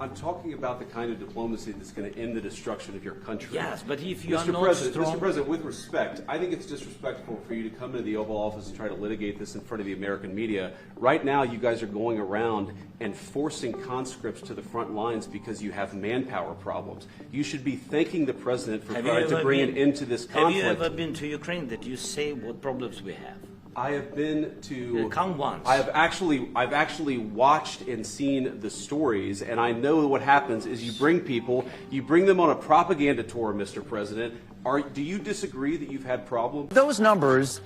I'm talking about the kind of diplomacy that's going to end the destruction of your country. Yes, but if you are Mr. not President, strong... Mr. President, with respect, I think it's disrespectful for you to come to the Oval Office and try to litigate this in front of the American media. Right now, you guys are going around and forcing conscripts to the front lines because you have manpower problems. You should be thanking the President for trying to bring an end to this conflict. Have you ever been to Ukraine that you say what problems we have? I have been to. Come once. I've actually watched and seen the stories, and I know what happens is you bring people, you bring them on a propaganda tour, Mr. President. Do you disagree that you've had problems? Those numbers,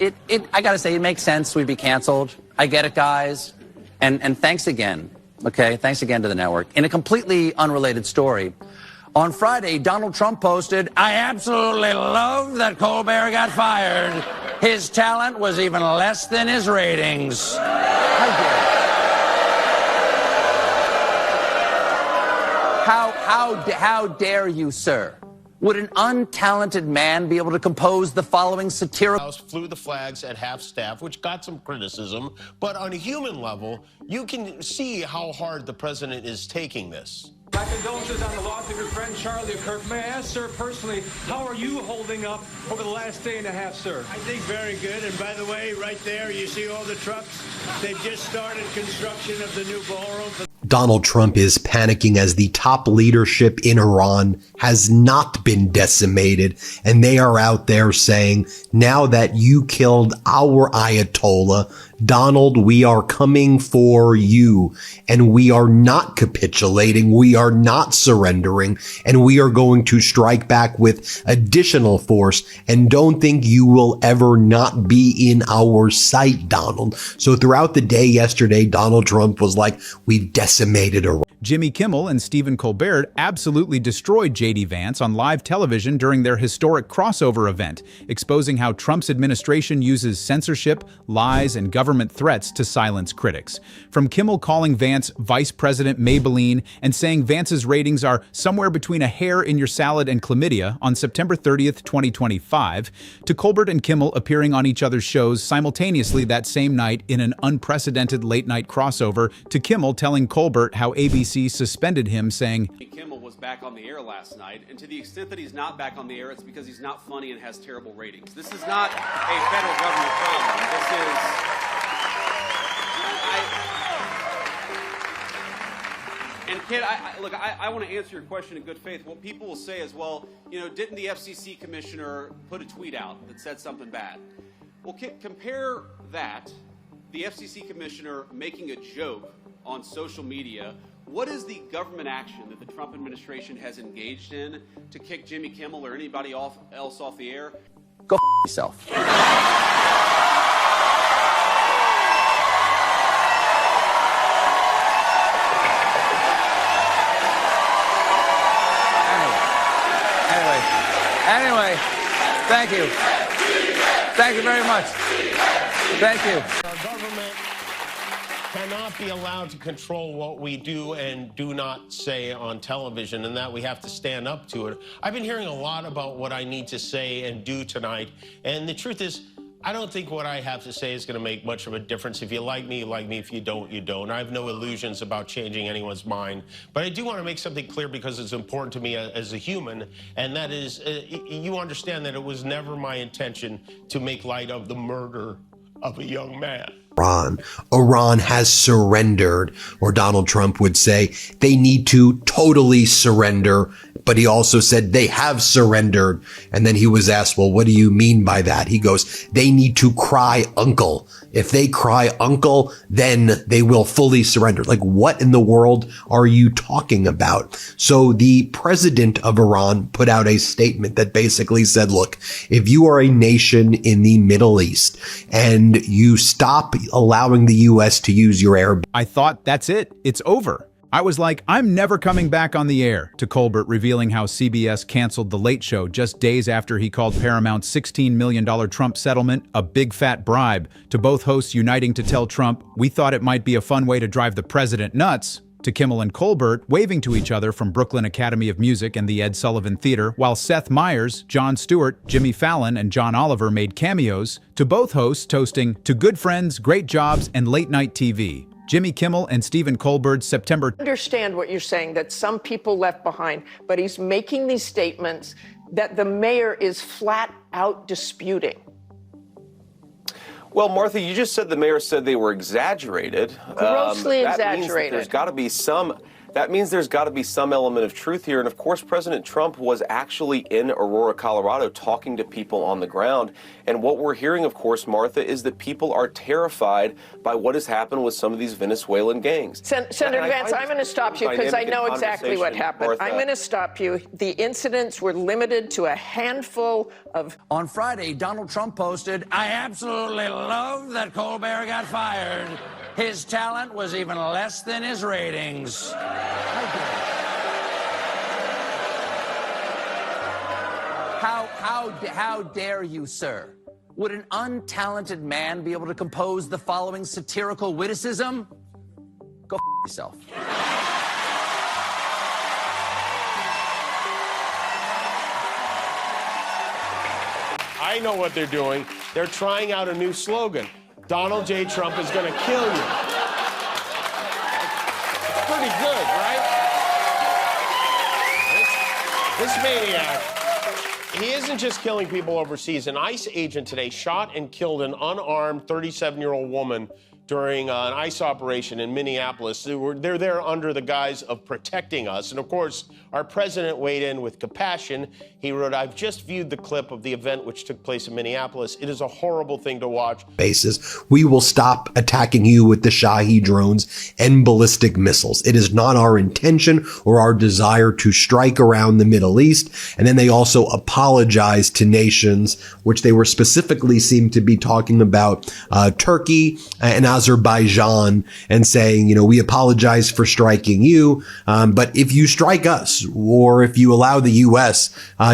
I gotta say, it makes sense we'd be canceled. I get it, guys. And thanks again, okay? Thanks again to the network. In a completely unrelated story, on Friday, Donald Trump posted, "I absolutely love that Colbert got fired. His talent was even less than his ratings." How dare you, sir? Would an untalented man be able to compose the following satirical... House flew the flags at half-staff, which got some criticism, but on a human level, you can see how hard the president is taking this. My condolences on the loss of your friend Charlie Kirk. May I ask, sir, personally, how are you holding up over the last day and a half, sir? I think very good. And by the way, right there, you see all the trucks? They've just started construction of the new ballroom. Donald Trump is panicking as the top leadership in Iran has not been decimated, and they are out there saying, now that you killed our Ayatollah, Donald, we are coming for you, and we are not capitulating, we are not surrendering, and we are going to strike back with additional force, and don't think you will ever not be in our sight, Donald. So throughout the day yesterday, Donald Trump was like, we've decimated Iran. Jimmy Kimmel and Stephen Colbert absolutely destroyed J.D. Vance on live television during their historic crossover event, exposing how Trump's administration uses censorship, lies, and government threats to silence critics. From Kimmel calling Vance Vice President Maybelline and saying Vance's ratings are somewhere between a hair in your salad and chlamydia on September 30th, 2025, to Colbert and Kimmel appearing on each other's shows simultaneously that same night in an unprecedented late-night crossover, to Kimmel telling Colbert how ABC suspended him, saying, Kimmel was back on the air last night, and to the extent that he's not back on the air, it's because he's not funny and has terrible ratings. This is not a federal government problem. This is... And kid, look, I want to answer your question in good faith. What people will say is, well, you know, didn't the FCC commissioner put a tweet out that said something bad? Well, compare that, the FCC commissioner making a joke on social media. What is the government action that the Trump administration has engaged in to kick Jimmy Kimmel or anybody else off the air? Go yourself. Anyway, thank you. Thank you very much. Thank you. Our government cannot be allowed to control what we do and do not say on television, and that we have to stand up to it. I've been hearing a lot about what I need to say and do tonight, and the truth is, I don't think what I have to say is going to make much of a difference. If you like me, you like me. If you don't, you don't. I have no illusions about changing anyone's mind. But I do want to make something clear because it's important to me as a human, and that is, you understand that it was never my intention to make light of the murder of a young man. Iran has surrendered, or Donald Trump would say they need to totally surrender, but he also said they have surrendered. And then he was asked, well, what do you mean by that? He goes, they need to cry uncle. If they cry uncle, then they will fully surrender. Like, what in the world are you talking about? So the president of Iran put out a statement that basically said, look, if you are a nation in the Middle East and you stop allowing the U.S. to use your air... I thought, that's it. It's over. I was like, I'm never coming back on the air, to Colbert revealing how CBS canceled The Late Show just days after he called Paramount's $16 million Trump settlement a big fat bribe, to both hosts uniting to tell Trump, we thought it might be a fun way to drive the president nuts, to Kimmel and Colbert waving to each other from Brooklyn Academy of Music and the Ed Sullivan Theater, while Seth Meyers, Jon Stewart, Jimmy Fallon, and John Oliver made cameos, to both hosts toasting to good friends, great jobs, and late-night TV, Jimmy Kimmel and Stephen Colbert's September. I understand what you're saying, that some people left behind, but he's making these statements that the mayor is flat out disputing. Well, Martha, you just said the mayor said they were exaggerated. Grossly that exaggerated. Means there's got to be some element of truth here. And of course, President Trump was actually in Aurora, Colorado, talking to people on the ground. And what we're hearing, of course, Martha, is that people are terrified by what has happened with some of these Venezuelan gangs. Senator Vance, I'm going to stop you because I know exactly what happened. Martha. I'm going to stop you. The incidents were limited to a handful of... On Friday, Donald Trump posted, "I absolutely love that Colbert got fired. His talent was even less than his ratings." How dare you, sir? Would an untalented man be able to compose the following satirical witticism? Go f yourself. I know what they're doing. They're trying out a new slogan. Donald J. Trump is going to kill you. It's pretty good, right? This maniac, he isn't just killing people overseas. An ICE agent today shot and killed an unarmed 37-year-old woman during an ICE operation in Minneapolis. They're there under the guise of protecting us. And of course, our president weighed in with compassion. He wrote, "I've just viewed the clip of the event which took place in Minneapolis. It is a horrible thing to watch." Basis, we will stop attacking you with the Shahi drones and ballistic missiles. It is not our intention or our desire to strike around the Middle East. And then they also apologized to nations, which they were specifically seemed to be talking about Turkey and Azerbaijan, and saying, we apologize for striking you, but if you strike us or if you allow the U.S.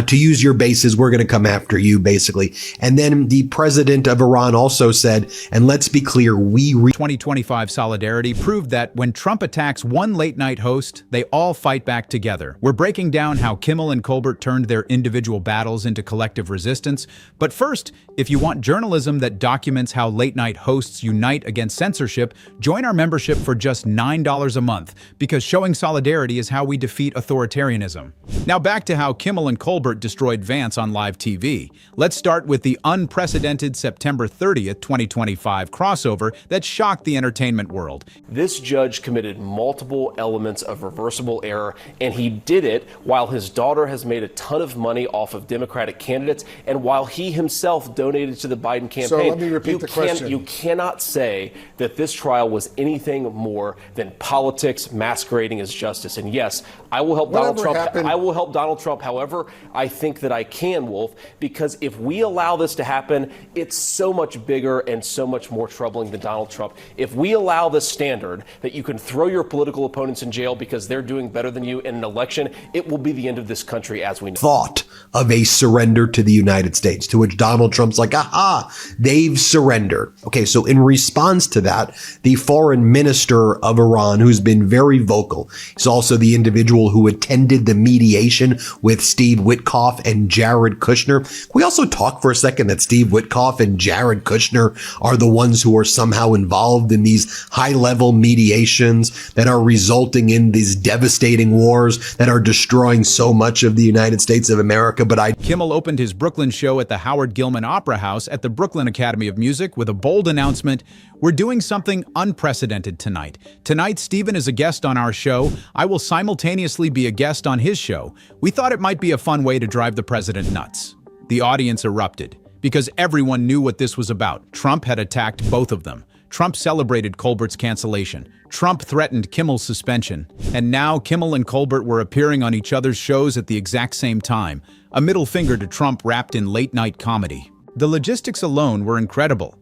To use your bases, we're going to come after you, basically. And then the president of Iran also said, and let's be clear, 2025 solidarity proved that when Trump attacks one late-night host, they all fight back together. We're breaking down how Kimmel and Colbert turned their individual battles into collective resistance. But first, if you want journalism that documents how late-night hosts unite against censorship, join our membership for just $9 a month, because showing solidarity is how we defeat authoritarianism. Now back to how Kimmel and Colbert destroyed Vance on live TV. Let's start with the unprecedented September 30th, 2025 crossover that shocked the entertainment world. This judge committed multiple elements of reversible error, and he did it while his daughter has made a ton of money off of Democratic candidates and while he himself donated to the Biden campaign. So let me repeat the question. You cannot say that this trial was anything more than politics masquerading as justice. And yes, I will help Donald Trump. I will help Donald Trump however I think that I can, Wolf, because if we allow this to happen, it's so much bigger and so much more troubling than Donald Trump. If we allow this standard that you can throw your political opponents in jail because they're doing better than you in an election, it will be the end of this country as we know. Thought of a surrender to the United States, to which Donald Trump's like, aha, they've surrendered. Okay, so in response to that, the foreign minister of Iran, who's been very vocal, he's also the individual who attended the mediation with Steve Witkoff and Jared Kushner. Can we also talk for a second that Steve Witkoff and Jared Kushner are the ones who are somehow involved in these high-level mediations that are resulting in these devastating wars that are destroying so much of the United States of America? Kimmel opened his Brooklyn show at the Howard Gilman Opera House at the Brooklyn Academy of Music with a bold announcement: we're doing something unprecedented tonight. Tonight, Stephen is a guest on our show. I will simultaneously be a guest on his show. We thought it might be a fun way to drive the president nuts. The audience erupted because everyone knew what this was about. Trump had attacked both of them. Trump celebrated Colbert's cancellation. Trump threatened Kimmel's suspension. And now Kimmel and Colbert were appearing on each other's shows at the exact same time. A middle finger to Trump wrapped in late-night comedy. The logistics alone were incredible.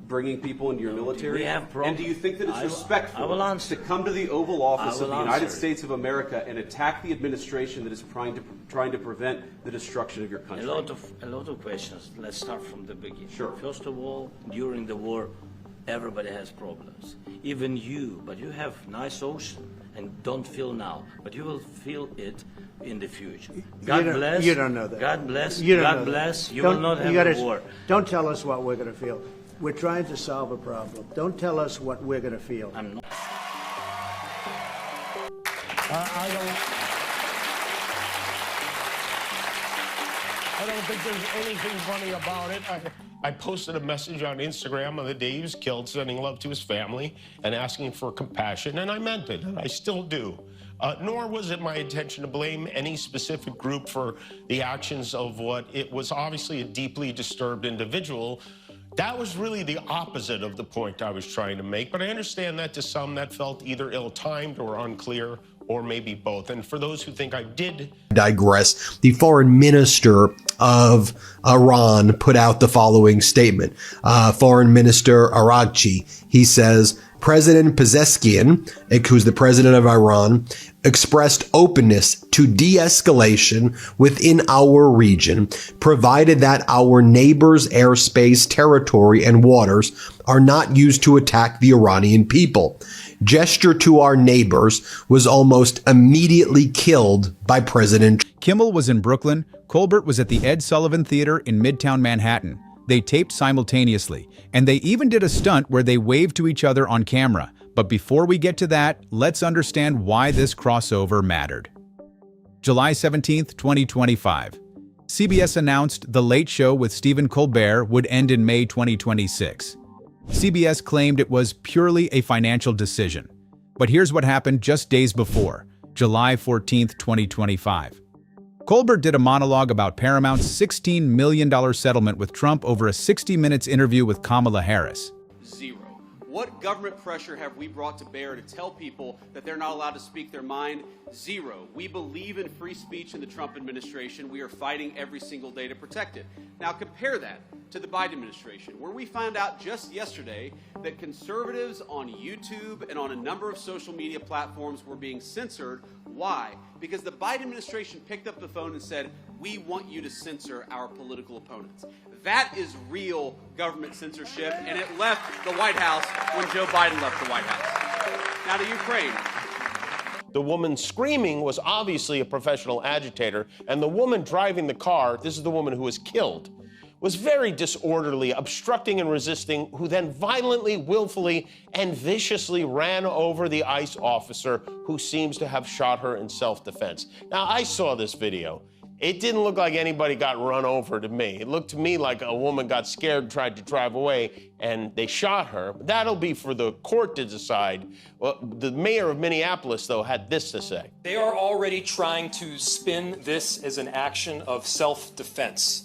Bringing people into your military? We have problems. And do you think that it's respectful to come to the Oval Office of the United States of America and attack the administration that is trying to prevent the destruction of your country? A lot of questions. Let's start from the beginning. Sure. First of all, during the war, everybody has problems. Even you, but you have nice ocean and don't feel now, but you will feel it in the future. God bless. You don't know that. God bless. You don't God know bless. that. You will not have a war. Don't tell us what we're going to feel. We're trying to solve a problem. Don't tell us what we're going to feel. I'm not. I don't think there's anything funny about it. I posted a message on Instagram on the day he was killed, sending love to his family and asking for compassion, and I meant it, and I still do. Nor was it my intention to blame any specific group for the actions of what it was obviously a deeply disturbed individual. That was really the opposite of the point I was trying to make, but I understand that to some that felt either ill-timed or unclear, or maybe both. And for those who think I did digress, the foreign minister of Iran put out the following statement. Foreign Minister Araghchi, he says, President Pezeshkian, who's the president of Iran, expressed openness to de-escalation within our region, provided that our neighbors' airspace, territory, and waters are not used to attack the Iranian people. Gesture to our neighbors was almost immediately killed by President Kimmel was in Brooklyn. Colbert was at the Ed Sullivan Theater in Midtown Manhattan. They taped simultaneously, and they even did a stunt where they waved to each other on camera. But before we get to that, let's understand why this crossover mattered. July 17th, 2025. CBS announced The Late Show with Stephen Colbert would end in May 2026. CBS claimed it was purely a financial decision. But here's what happened just days before, July 14th, 2025. Colbert did a monologue about Paramount's $16 million settlement with Trump over a 60 minutes interview with Kamala Harris. Zero. What government pressure have we brought to bear to tell people that they're not allowed to speak their mind? Zero. We believe in free speech in the Trump administration. We are fighting every single day to protect it. Now compare that to the Biden administration, where we found out just yesterday that conservatives on YouTube and on a number of social media platforms were being censored. Why? Because the Biden administration picked up the phone and said, we want you to censor our political opponents. That is real government censorship, and it left the White House when Joe Biden left the White House. Now to Ukraine. The woman screaming was obviously a professional agitator, and the woman driving the car, this is the woman who was killed, was very disorderly, obstructing and resisting, who then violently, willfully, and viciously ran over the ICE officer who seems to have shot her in self-defense. Now, I saw this video. It didn't look like anybody got run over to me. It looked to me like a woman got scared, tried to drive away, and they shot her. That'll be for the court to decide. Well, the mayor of Minneapolis, though, had this to say. They are already trying to spin this as an action of self-defense.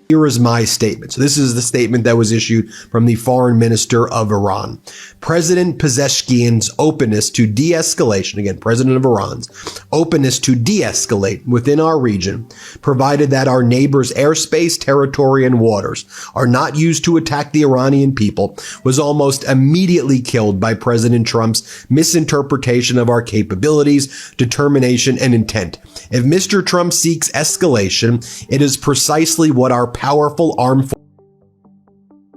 Here is my statement. So this is the statement that was issued from the foreign minister of Iran. President Pezeshkian's openness to de-escalation, again, president of Iran's openness to de-escalate within our region, provided that our neighbors' airspace, territory, and waters are not used to attack the Iranian people, was almost immediately killed by President Trump's misinterpretation of our capabilities, determination, and intent. If Mr. Trump seeks escalation, it is precisely what our powerful armed forces.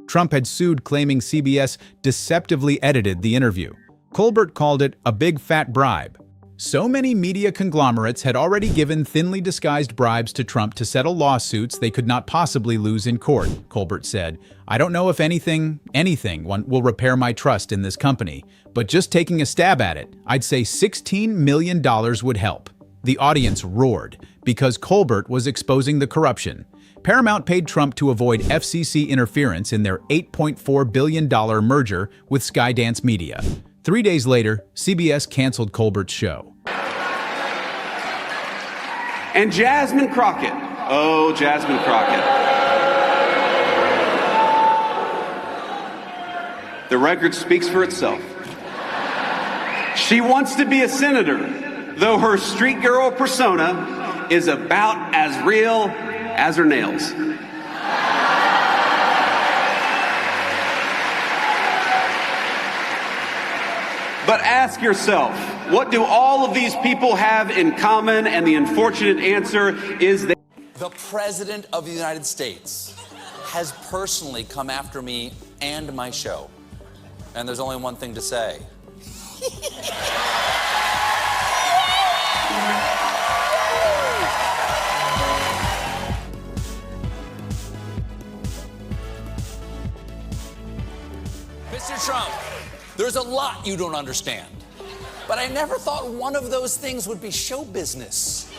Trump had sued, claiming CBS deceptively edited the interview. Colbert called it a big fat bribe. So many media conglomerates had already given thinly disguised bribes to Trump to settle lawsuits they could not possibly lose in court, Colbert said. I don't know if anything will repair my trust in this company, but just taking a stab at it, I'd say $16 million would help. The audience roared because Colbert was exposing the corruption. Paramount paid Trump to avoid FCC interference in their $8.4 billion merger with Skydance Media. 3 days later, CBS canceled Colbert's show. And Jasmine Crockett. Oh, Jasmine Crockett. The record speaks for itself. She wants to be a senator, though her street girl persona is about as real as her nails. But ask yourself, what do all of these people have in common? And the unfortunate answer is that the President of the United States has personally come after me and my show. And there's only one thing to say. There's a lot you don't understand. But I never thought one of those things would be show business.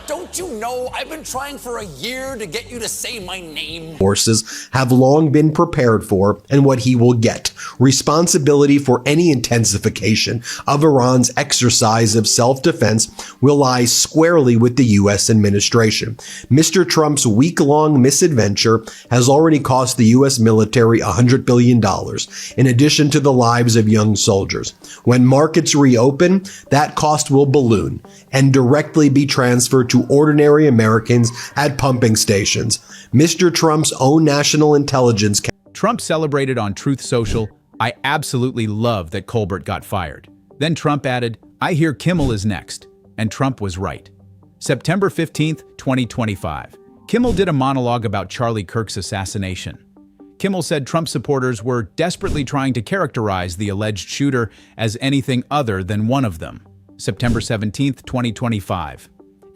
Don't you know I've been trying for a year to get you to say my name? Forces have long been prepared for and what he will get. Responsibility for any intensification of Iran's exercise of self-defense will lie squarely with the U.S. administration. Mr. Trump's week-long misadventure has already cost the U.S. military $100 billion, in addition to the lives of young soldiers. When markets reopen, that cost will balloon and directly be transferred to ordinary Americans at pumping stations. Mr. Trump's own national intelligence. Trump celebrated on Truth Social, "I absolutely love that Colbert got fired." Then Trump added, "I hear Kimmel is next." And Trump was right. September 15th, 2025. Kimmel did a monologue about Charlie Kirk's assassination. Kimmel said Trump supporters were desperately trying to characterize the alleged shooter as anything other than one of them. September 17th, 2025.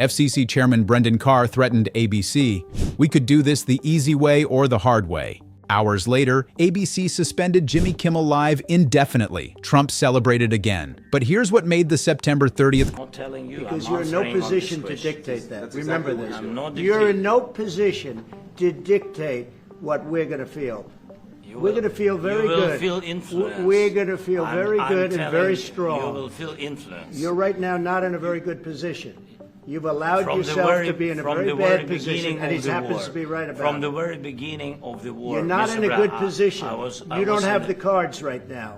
FCC Chairman Brendan Carr threatened ABC, "We could do this the easy way or the hard way." Hours later, ABC suspended Jimmy Kimmel Live indefinitely. Trump celebrated again. But here's what made the September 30th... I'm telling you, Because I'm you're in no answering position on to this dictate that. That's Remember exactly this. what I'm not You're in dictating. no position to dictate what we're going to feel. We're will- going to feel very you will good. feel influenced. We're going to feel very I'm good and telling very you, strong. You will feel influenced. You're right now not in a very good position. You've allowed From the yourself very- to be in a from very the very bad position, beginning and he of the happens war. to be right about From it. the very beginning of the war. You're not Mr. in a Brown, good position. I You don't was have in the cards right now.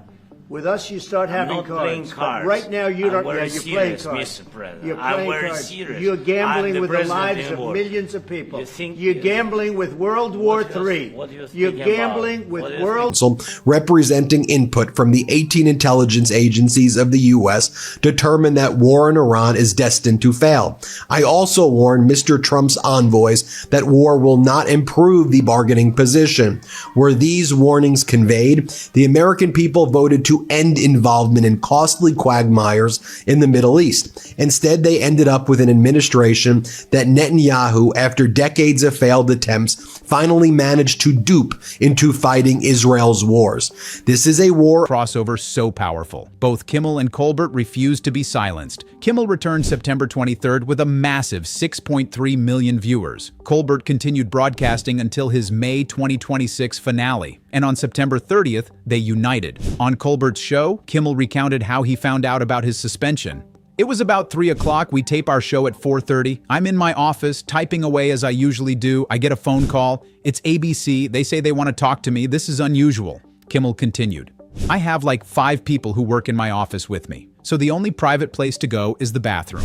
With us, you start I'm having not playing cards. cards. But right now, you I'm don't. very Yeah, you're playing serious, cards. Mr. President. You're I'm playing very cards. serious. You're gambling I'm the with the president lives in of war. millions of people. You think- You're gambling with World War III. what do you You're think about? gambling with What do you World. Council representing input from the 18 intelligence agencies of the U.S. determined that war in Iran is destined to fail. I also warned Mr. Trump's envoys that war will not improve the bargaining position. Were these warnings conveyed, the American people voted to end involvement in costly quagmires in the Middle East. Instead, they ended up with an administration that Netanyahu, after decades of failed attempts, finally managed to dupe into fighting Israel's wars. This is a war crossover so powerful. Both Kimmel and Colbert refused to be silenced. Kimmel returned September 23rd with a massive 6.3 million viewers. Colbert continued broadcasting until his May 2026 finale. And on September 30th, they united. On Colbert's show, Kimmel recounted how he found out about his suspension. It was about 3 o'clock. We tape our show at 4:30. I'm in my office, typing away as I usually do. I get a phone call. It's ABC. They say they want to talk to me. This is unusual. Kimmel continued. I have like 5 people who work in my office with me. So the only private place to go is the bathroom.